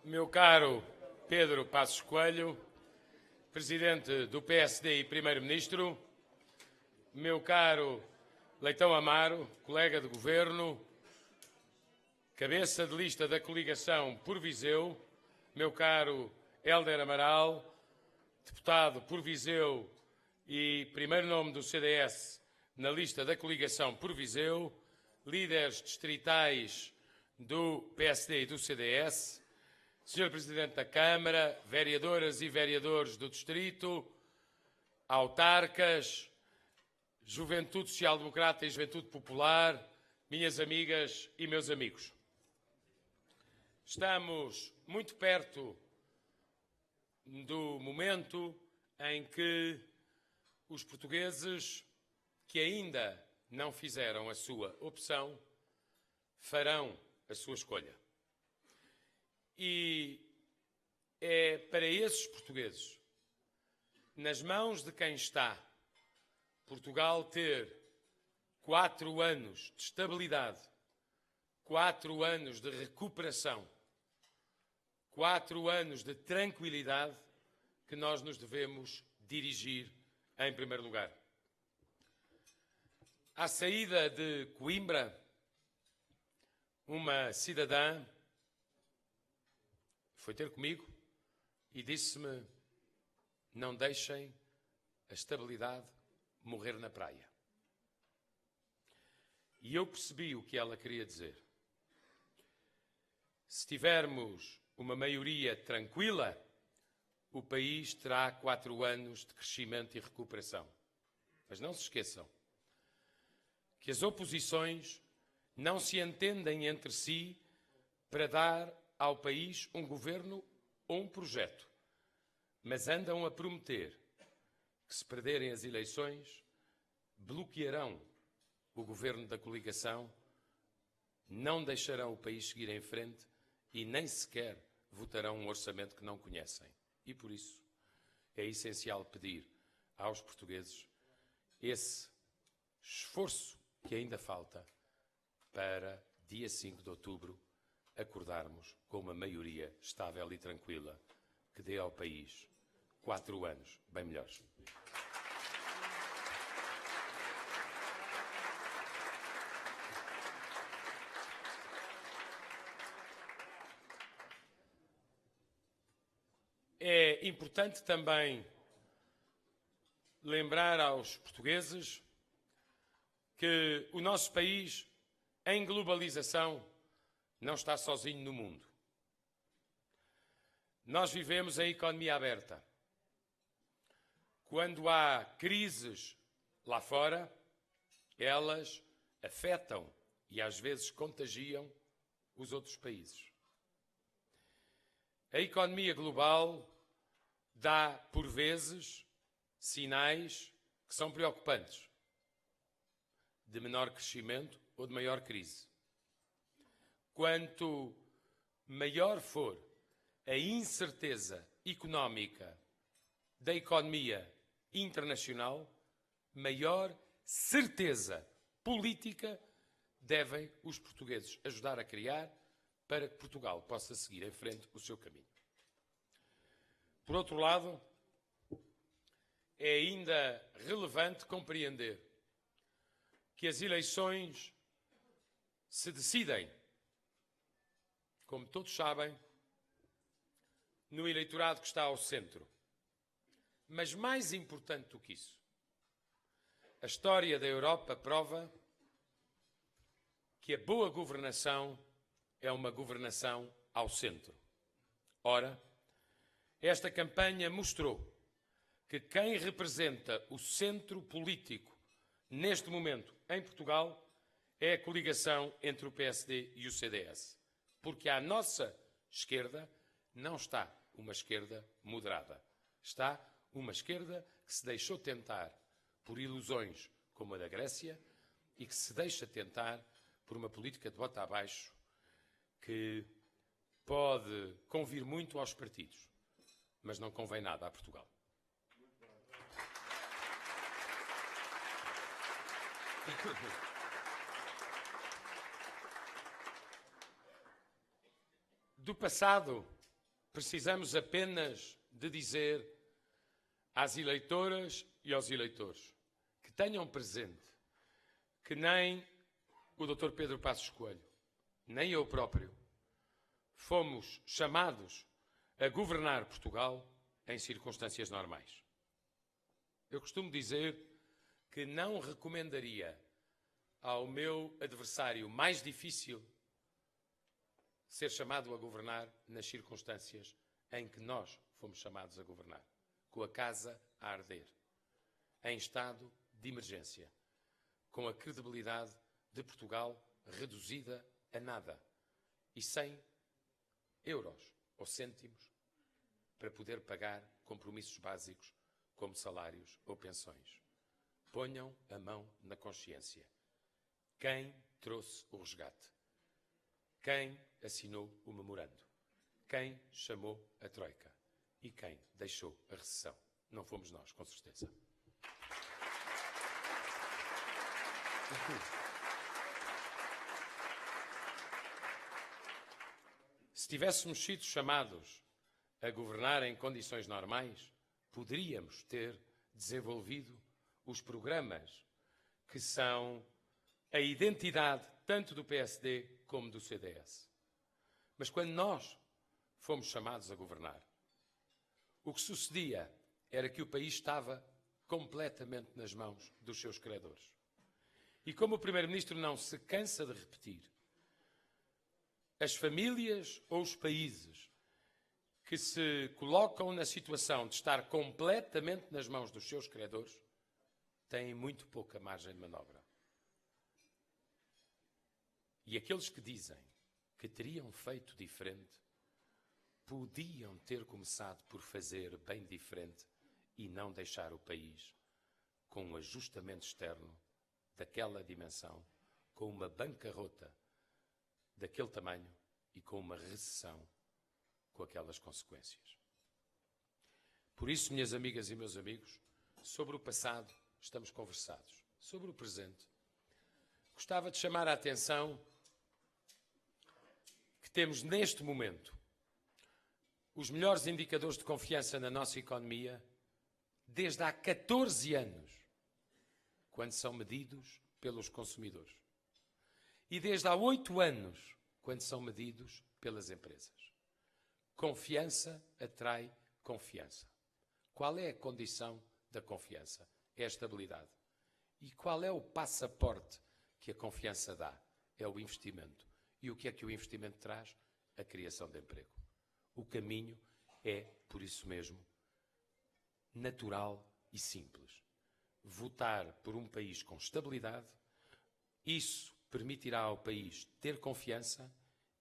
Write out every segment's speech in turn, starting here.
Meu caro Pedro Passos Coelho, Presidente do PSD e Primeiro-Ministro, meu caro Leitão Amaro, colega de Governo, cabeça de lista da coligação por Viseu, meu caro Hélder Amaral, deputado por Viseu e primeiro nome do CDS na lista da coligação por Viseu, líderes distritais do PSD e do CDS, Sr. Presidente da Câmara, vereadoras e vereadores do Distrito, autarcas, Juventude Social-Democrata e Juventude Popular, minhas amigas e meus amigos. Estamos muito perto do momento em que os portugueses que ainda não fizeram a sua opção farão a sua escolha. E é para esses portugueses, nas mãos de quem está, Portugal ter 4 anos de estabilidade, 4 anos de recuperação, 4 anos de tranquilidade, que nós nos devemos dirigir em primeiro lugar. À saída de Coimbra, uma cidadã foi ter comigo e disse-me: não deixem a estabilidade morrer na praia. E eu percebi o que ela queria dizer. Se tivermos uma maioria tranquila, o país terá 4 anos de crescimento e recuperação. Mas não se esqueçam que as oposições não se entendem entre si para dar ao país um governo ou um projeto, mas andam a prometer que, se perderem as eleições, bloquearão o governo da coligação, não deixarão o país seguir em frente e nem sequer votarão um orçamento que não conhecem. E por isso é essencial pedir aos portugueses esse esforço que ainda falta para, dia 5 de outubro, acordarmos com uma maioria estável e tranquila que dê ao país 4 anos bem melhores. É importante também lembrar aos portugueses que o nosso país, em globalização, não está sozinho no mundo. Nós vivemos em economia aberta. Quando há crises lá fora, elas afetam e às vezes contagiam os outros países. A economia global dá, por vezes, sinais que são preocupantes, de menor crescimento ou de maior crise. Quanto maior for a incerteza económica da economia internacional, maior certeza política devem os portugueses ajudar a criar para que Portugal possa seguir em frente o seu caminho. Por outro lado, é ainda relevante compreender que as eleições se decidem, como todos sabem, no eleitorado que está ao centro. Mas mais importante do que isso, a história da Europa prova que a boa governação é uma governação ao centro. Ora, esta campanha mostrou que quem representa o centro político neste momento em Portugal é a coligação entre o PSD e o CDS. Porque à nossa esquerda não está uma esquerda moderada. Está uma esquerda que se deixou tentar por ilusões como a da Grécia e que se deixa tentar por uma política de bota abaixo que pode convir muito aos partidos, mas não convém nada a Portugal. Do passado precisamos apenas de dizer às eleitoras e aos eleitores que tenham presente que nem o Dr. Pedro Passos Coelho, nem eu próprio, fomos chamados a governar Portugal em circunstâncias normais. Eu costumo dizer que não recomendaria ao meu adversário mais difícil ser chamado a governar nas circunstâncias em que nós fomos chamados a governar, com a casa a arder, em estado de emergência, com a credibilidade de Portugal reduzida a nada e sem euros ou cêntimos para poder pagar compromissos básicos como salários ou pensões. Ponham a mão na consciência. Quem trouxe o resgate? Quem assinou o memorando? Quem chamou a Troika? E quem deixou a recessão? Não fomos nós, com certeza. Se tivéssemos sido chamados a governar em condições normais, poderíamos ter desenvolvido os programas que são a identidade tanto do PSD como do CDS. Mas quando nós fomos chamados a governar, o que sucedia era que o país estava completamente nas mãos dos seus credores. E como o Primeiro-Ministro não se cansa de repetir, as famílias ou os países que se colocam na situação de estar completamente nas mãos dos seus credores têm muito pouca margem de manobra. E aqueles que dizem que teriam feito diferente, podiam ter começado por fazer bem diferente e não deixar o país com um ajustamento externo daquela dimensão, com uma bancarrota daquele tamanho e com uma recessão com aquelas consequências. Por isso, minhas amigas e meus amigos, sobre o passado estamos conversados. Sobre o presente, gostava de chamar a atenção que temos neste momento os melhores indicadores de confiança na nossa economia desde há 14 anos, quando são medidos pelos consumidores. E desde há 8 anos, quando são medidos pelas empresas. Confiança atrai confiança. Qual é a condição da confiança? É a estabilidade. E qual é o passaporte que a confiança dá? É o investimento. E o que é que o investimento traz? A criação de emprego. O caminho é, por isso mesmo, natural e simples. Votar por um país com estabilidade, isso permitirá ao país ter confiança,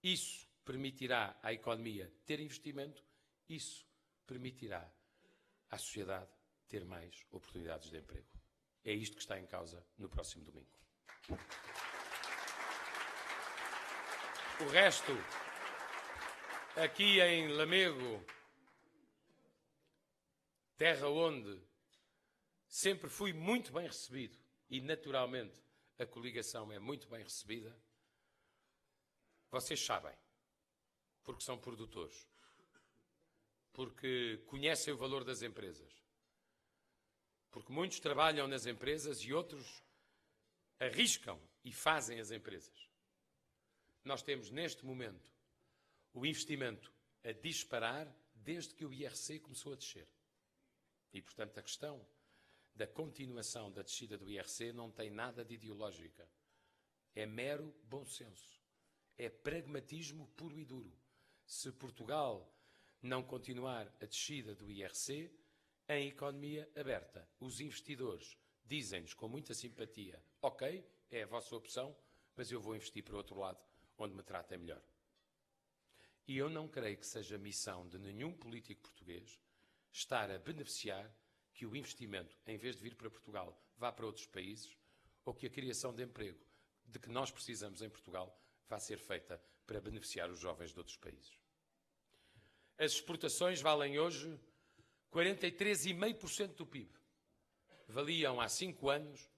isso permitirá à economia ter investimento, isso permitirá à sociedade ter mais oportunidades de emprego. É isto que está em causa no próximo domingo. O resto, aqui em Lamego, terra onde sempre fui muito bem recebido e, naturalmente, a coligação é muito bem recebida, vocês sabem, porque são produtores, porque conhecem o valor das empresas, porque muitos trabalham nas empresas e outros arriscam e fazem as empresas. Nós temos, neste momento, o investimento a disparar desde que o IRC começou a descer. E, portanto, a questão da continuação da descida do IRC não tem nada de ideológica. É mero bom senso. É pragmatismo puro e duro. Se Portugal não continuar a descida do IRC, em economia aberta, os investidores dizem-nos com muita simpatia: ok, é a vossa opção, mas eu vou investir para o outro lado, onde me tratem melhor. E eu não creio que seja missão de nenhum político português estar a beneficiar que o investimento, em vez de vir para Portugal, vá para outros países, ou que a criação de emprego de que nós precisamos em Portugal vá ser feita para beneficiar os jovens de outros países. As exportações valem hoje 43,5% do PIB. Valiam há 5 anos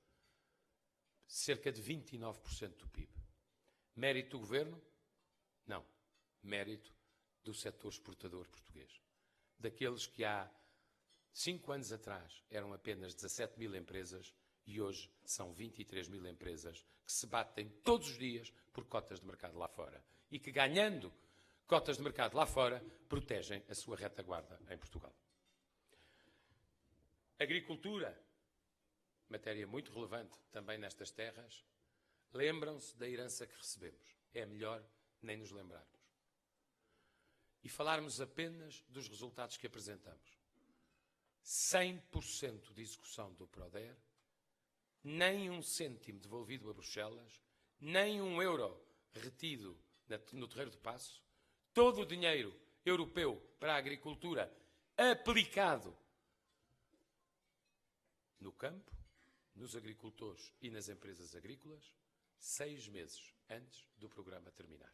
cerca de 29% do PIB. Mérito do governo? Não. Mérito do setor exportador português. Daqueles que há 5 anos atrás eram apenas 17 mil empresas e hoje são 23 mil empresas que se batem todos os dias por cotas de mercado lá fora e que, ganhando cotas de mercado lá fora, protegem a sua retaguarda em Portugal. Agricultura, matéria muito relevante também nestas terras. Lembram-se da herança que recebemos. É melhor nem nos lembrarmos. E falarmos apenas dos resultados que apresentamos. 100% de execução do PRODER, nem 1 cêntimo devolvido a Bruxelas, nem 1 euro retido no Terreiro do Paço, todo o dinheiro europeu para a agricultura aplicado no campo, nos agricultores e nas empresas agrícolas, 6 meses antes do programa terminar.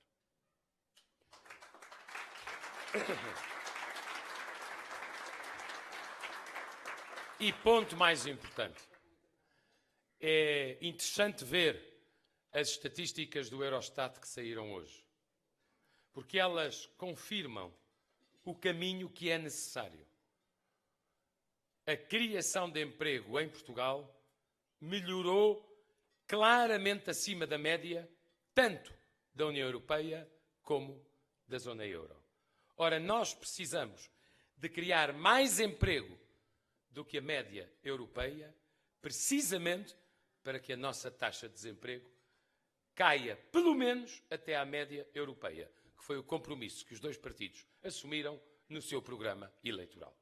E ponto mais importante, é interessante ver as estatísticas do Eurostat que saíram hoje, porque elas confirmam o caminho que é necessário. A criação de emprego em Portugal melhorou claramente acima da média, tanto da União Europeia como da zona euro. Ora, nós precisamos de criar mais emprego do que a média europeia, precisamente para que a nossa taxa de desemprego caia, pelo menos, até à média europeia, que foi o compromisso que os dois partidos assumiram no seu programa eleitoral.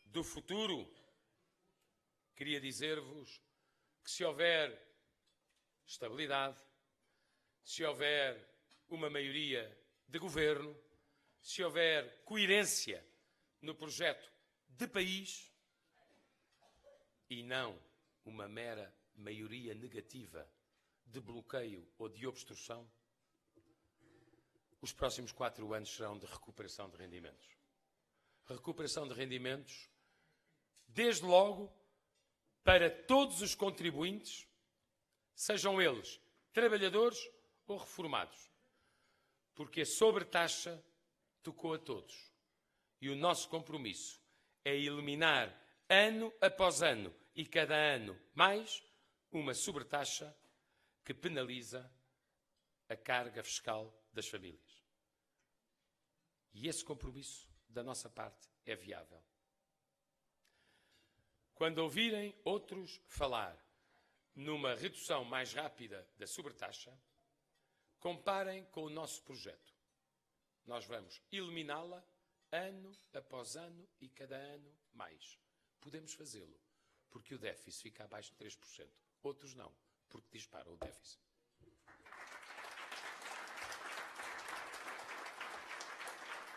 Do futuro, queria dizer-vos que se houver estabilidade, se houver uma maioria de governo, se houver coerência no projeto de país e não uma mera maioria negativa de bloqueio ou de obstrução, os próximos 4 anos serão de recuperação de rendimentos. Recuperação de rendimentos, desde logo, para todos os contribuintes, sejam eles trabalhadores ou reformados, porque a sobretaxa tocou a todos. E o nosso compromisso é eliminar, ano após ano e cada ano mais, uma sobretaxa que penaliza a carga fiscal das famílias. E esse compromisso, da nossa parte, é viável. Quando ouvirem outros falar numa redução mais rápida da sobretaxa, comparem com o nosso projeto. Nós vamos eliminá-la ano após ano e cada ano mais. Podemos fazê-lo, porque o déficit fica abaixo de 3%. Outros não, porque dispara o déficit.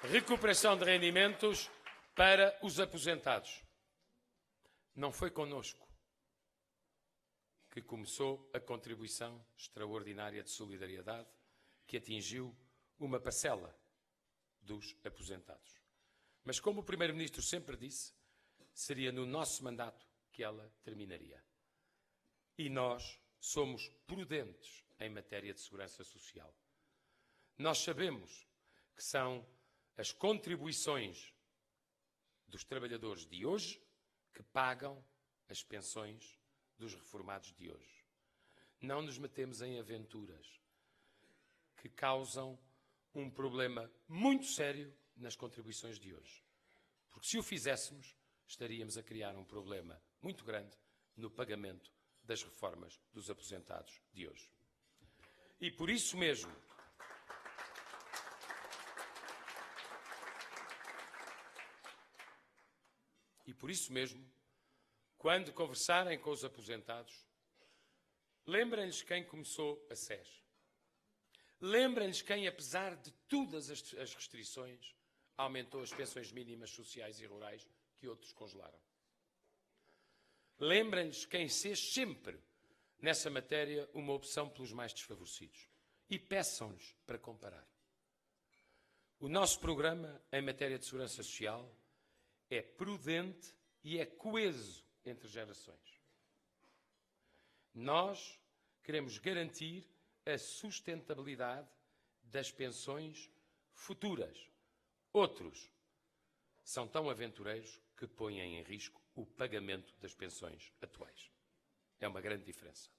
Recuperação de rendimentos para os aposentados. Não foi connosco que começou a contribuição extraordinária de solidariedade que atingiu uma parcela dos aposentados. Mas, como o Primeiro-Ministro sempre disse, seria no nosso mandato que ela terminaria. E nós somos prudentes em matéria de segurança social. Nós sabemos que são as contribuições dos trabalhadores de hoje que pagam as pensões dos reformados de hoje. Não nos metemos em aventuras que causam um problema muito sério nas contribuições de hoje. Porque se o fizéssemos, estaríamos a criar um problema muito grande no pagamento das reformas dos aposentados de hoje. E por isso mesmo, quando conversarem com os aposentados, lembrem-lhes quem começou a SES. Lembrem-lhes quem, apesar de todas as restrições, aumentou as pensões mínimas sociais e rurais que outros congelaram. Lembrem-lhes quem fez sempre, nessa matéria, uma opção pelos mais desfavorecidos. E peçam-lhes para comparar. O nosso programa, em matéria de segurança social, é prudente e é coeso entre gerações. Nós queremos garantir a sustentabilidade das pensões futuras. Outros são tão aventureiros que põem em risco o pagamento das pensões atuais. É uma grande diferença.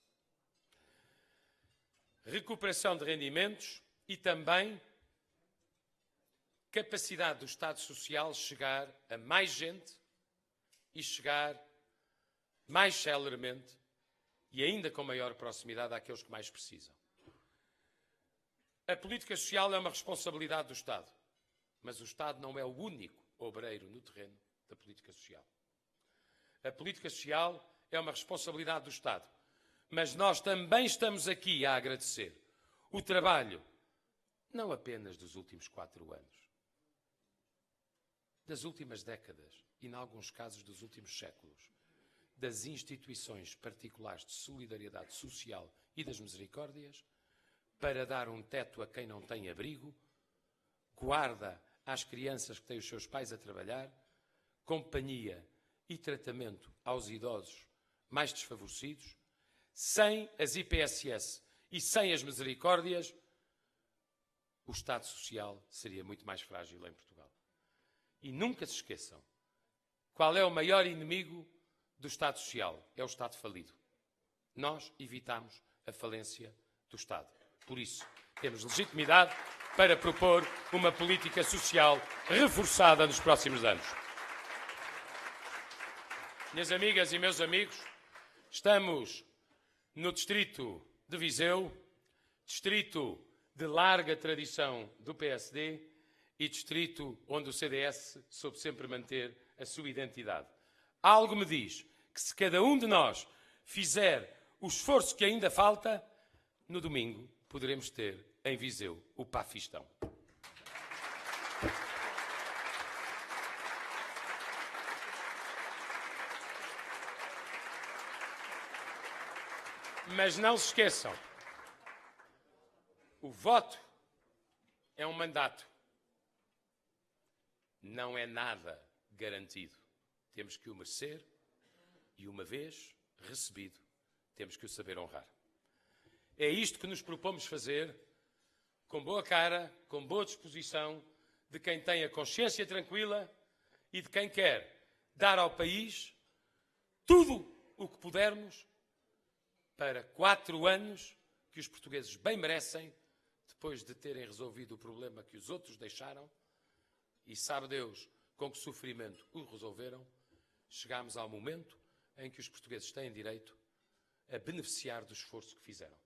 Recuperação de rendimentos e também capacidade do Estado Social chegar a mais gente e chegar mais celeremente e ainda com maior proximidade àqueles que mais precisam. A política social é uma responsabilidade do Estado, mas o Estado não é o único obreiro no terreno da política social. A política social é uma responsabilidade do Estado, mas nós também estamos aqui a agradecer o trabalho, não apenas dos últimos 4 anos, das últimas décadas e, em alguns casos, dos últimos séculos, das instituições particulares de solidariedade social e das misericórdias, para dar um teto a quem não tem abrigo, guarda às crianças que têm os seus pais a trabalhar, companhia e tratamento aos idosos mais desfavorecidos. Sem as IPSS e sem as misericórdias, o Estado Social seria muito mais frágil em Portugal. E nunca se esqueçam, qual é o maior inimigo do Estado Social? É o Estado falido. Nós evitamos a falência do Estado. Por isso, temos legitimidade para propor uma política social reforçada nos próximos anos. Minhas amigas e meus amigos, estamos no distrito de Viseu, distrito de larga tradição do PSD e distrito onde o CDS soube sempre manter a sua identidade. Algo me diz que se cada um de nós fizer o esforço que ainda falta, no domingo poderemos ter em Viseu o Pafistão. Mas não se esqueçam, o voto é um mandato. Não é nada garantido. Temos que o merecer e, uma vez recebido, temos que o saber honrar. É isto que nos propomos fazer, com boa cara, com boa disposição, de quem tem a consciência tranquila e de quem quer dar ao país tudo o que pudermos para 4 anos que os portugueses bem merecem, depois de terem resolvido o problema que os outros deixaram, e sabe Deus com que sofrimento o resolveram, chegámos ao momento em que os portugueses têm direito a beneficiar do esforço que fizeram.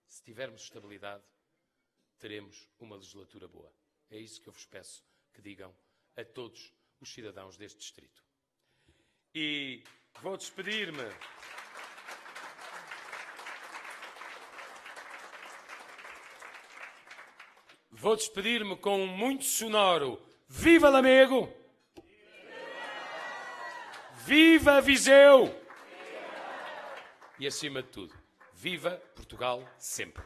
Se tivermos estabilidade, teremos uma legislatura boa. É isso que eu vos peço que digam a todos os cidadãos deste distrito. E vou despedir-me. Vou despedir-me com um muito sonoro Viva Lamego! Viva Viseu! E, acima de tudo, viva Portugal sempre!